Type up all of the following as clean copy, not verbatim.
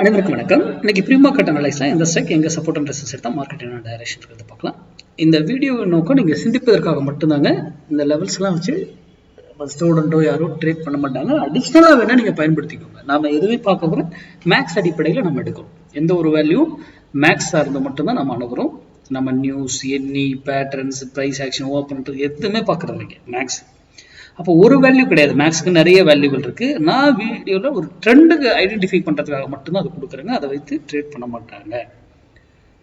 அனைவருக்கும் வணக்கம். இன்னைக்கு ப்ரீ மார்க்கெட் அனலைஸ்ல இந்த ஸ்டாக் எங்க சப்போர்ட் அண்ட் ரெசிஸ்டன்ஸ் எடுத்தா மார்க்கெட் என்ன டைரக்ஷன் இருக்கிறத பார்க்கலாம். இந்த வீடியோ நோக்கம் நீங்க சிந்திப்பதற்காக மட்டும்தாங்க. இந்த லெவல்ஸ்லாம் வச்சு ஸ்டூடெண்ட்டோ யாரோ ட்ரேட் பண்ண மாட்டாங்க. அடிஷ்னலா வேணா நீங்க பயன்படுத்திக்கோங்க. நாம எதுவுமே பார்க்க போற மேக்ஸ் அடிப்படையில் நம்ம எடுக்கிறோம். எந்த ஒரு வேல்யூ மேக்ஸ் சார்ந்து மட்டும்தான் நம்ம அணுகிறோம். நம்ம நியூஸ், எண்ணி, பேட்டர்ன்ஸ், பிரைஸ் ஆக்ஷன், ஓப்பன் எதுவுமே பார்க்கறது இல்லைங்க மேக்ஸ். அப்போ ஒரு வேல்யூ கிடையாது, மேக்ஸ்க்கு நிறைய வேல்யூகள் இருக்கு. நான் வீடியோவில் ஒரு ட்ரெண்டுக்கு ஐடென்டிஃபை பண்ணுறதுக்காக மட்டும்தான் அதை கொடுக்குறேங்க. அதை வைத்து ட்ரேட் பண்ண மாட்டாங்க.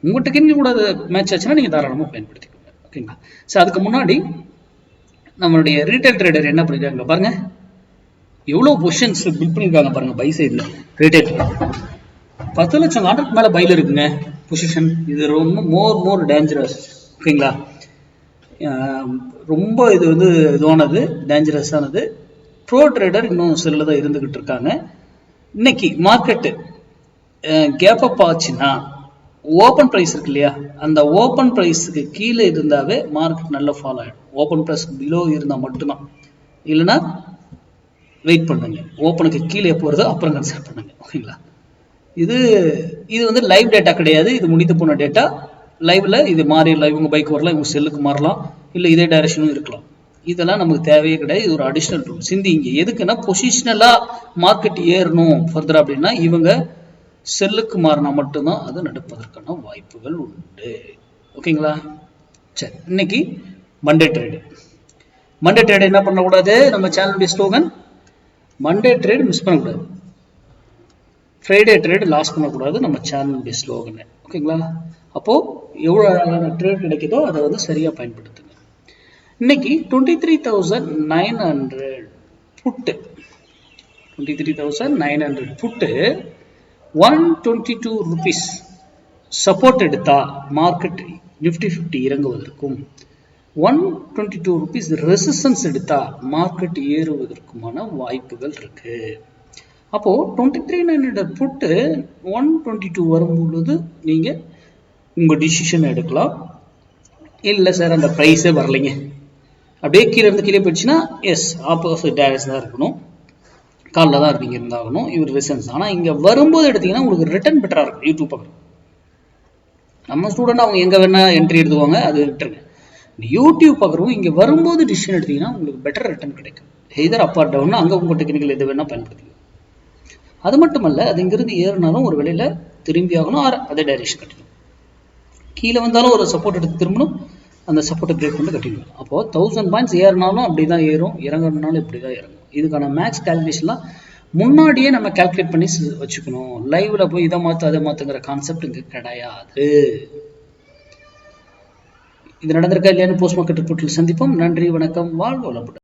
உங்கள்கிட்ட கிஞ்சி கூட அது மேட்ச் ஆச்சுன்னா நீங்கள் தாராளமாக பயன்படுத்திக்கோங்க. ஓகேங்களா? ஸோ அதுக்கு முன்னாடி நம்மளுடைய ரீட்டைல் ட்ரேடர் என்ன பண்ணிருக்காங்க பாருங்க. எவ்வளோ பொசிஷன்ஸ் பில்ட் பண்ணியிருக்காங்க பாருங்க. பை சைடில் ரீட்டைல் 10 லட்சம் ஆர்டருக்கு மேலே பையில் இருக்குங்க பொசிஷன். இது ரொம்ப மோர் டேஞ்சரஸ். ஓகேங்களா? ரொம்ப இது இதுவானது, டேஞ்சரஸானது. ப்ரோ ட்ரேடர் இன்னும் செல்ல தான் இருந்துகிட்டு இருக்காங்க. இன்னைக்கு மார்க்கெட்டு கேப் அப் ஆச்சுன்னா ஓப்பன் ப்ரைஸ் இருக்கு இல்லையா, அந்த ஓப்பன் ப்ரைஸுக்கு கீழே இருந்தாவே மார்க்கெட் நல்லா ஃபாலோ ஆகிடும். ஓப்பன் ப்ரைஸ் பிலோ இருந்தால் மட்டும்தான், இல்லைன்னா வெயிட் பண்ணுங்க. ஓப்பனுக்கு கீழே போகிறதோ அப்புறம் கன்சிடர் பண்ணுங்க. ஓகேங்களா? இது லைவ் டேட்டா கிடையாது, இது முடித்து போன டேட்டா. லைவ்ல இது மாறிடலாம், இவங்க பைக் வரலாம், இவங்க செல்லுக்கு மாறலாம், இல்லை இதே டைரக்ஷனும் இருக்கலாம். இதெல்லாம் நமக்கு தேவையே கிடையாது. இது ஒரு அடிஷ்னல் ரூல். சிந்திங்க எதுக்குன்னா, பொசிஷனலா மார்க்கெட் ஏறணும் ஃபர்தர் அப்படின்னா இவங்க செல்லுக்கு மாறினா மட்டும்தான் அது நடப்பதற்கான வாய்ப்புகள் உண்டு. ஓகேங்களா? சரி, இன்னைக்கு மண்டே ட்ரேடு. மண்டே ட்ரேடு என்ன பண்ணக்கூடாது, நம்ம சேனலுடைய ஸ்லோகன் மண்டே ட்ரேடு மிஸ் பண்ணக்கூடாது, ஃப்ரைடே ட்ரேடு லாஸ் பண்ணக்கூடாது, நம்ம சேனலுடைய ஸ்லோகன். ஓகேங்களா? அப்போ எவ்வளோ அழகான ட்ரேட் கிடைக்குதோ அதை சரியாக பயன்படுத்துங்க. இன்னைக்கு 23,900 புட்டு, 23,900 புட்டு 122 rupees சப்போர்ட் எடுத்தா மார்க்கெட் நிஃப்டி 50 இறங்குவதற்கும், 122 rupees ரெசிஸ்டன்ஸ் எடுத்தா மார்க்கெட் ஏறுவதற்குமான வாய்ப்புகள் இருக்கு. அப்போ 23,900 புட்டு 122 வரும்பொழுது நீங்க உங்க டிசிஷன் எடுக்கலாம். இல்லை சார் அந்த ப்ரைஸே வரலைங்க, அப்படியே கீழே இருந்து கீழே போயிடுச்சுன்னா எஸ் ஆப்போசிட் டைரக்ஷன் தான் இருக்கணும், காலில் தான் இருப்பீங்க இருந்தாகணும். இவர் ரெசன்ஸ். ஆனால் இங்கே வரும்போது எடுத்தீங்கன்னா உங்களுக்கு ரிட்டர்ன் பெட்டராக இருக்கும். யூடியூப் பார்க்குறோம் நம்ம ஸ்டூடெண்ட், அவங்க எங்கே வேணா என்ட்ரி எடுத்துவாங்க, அது விட்டுருங்க. யூடியூப் பார்க்குறவங்க இங்கே வரும்போது டிசிஷன் எடுத்தீங்கன்னா உங்களுக்கு பெட்டர் ரிட்டர்ன் கிடைக்கும். எதர் அப் ஆர் டவுன், அங்கே உங்கள் டெக்னிக்கல் எது வேணால் பயன்படுத்திக்கலாம். அது மட்டுமல்ல, அது இங்கிருந்து ஏறினாலும் ஒரு வேளையில் திரும்பி ஆகணும், அதே டைரக்ஷன் கட்டணும். கீழே வந்தாலும் ஒரு சப்போர்ட் எடுத்து திரும்பணும், அந்த சப்போர்ட்டை பிரேக் பண்ணி கட்டிடுவோம். அப்போது 1000 பாயிண்ட்ஸ் ஏறினாலும் அப்படி தான் ஏறும், இறங்குறதுனாலும் இப்படி தான் இறங்கும். இதுக்கான மேக்ஸ் கால்குலேஷன்லாம் முன்னாடியே நம்ம கால்குலேட் பண்ணி வச்சுக்கணும். லைவ்ல போய் இதை மாற்று அதை மாற்றுங்கிற கான்செப்ட் இங்கே கிடையாது. இது நடந்திருக்கா இல்லையான்னு போஸ்ட் மார்க்கெட் ரிப்போர்ட்டில் சந்திப்போம். நன்றி, வணக்கம், வாழ்க வளமுடன்.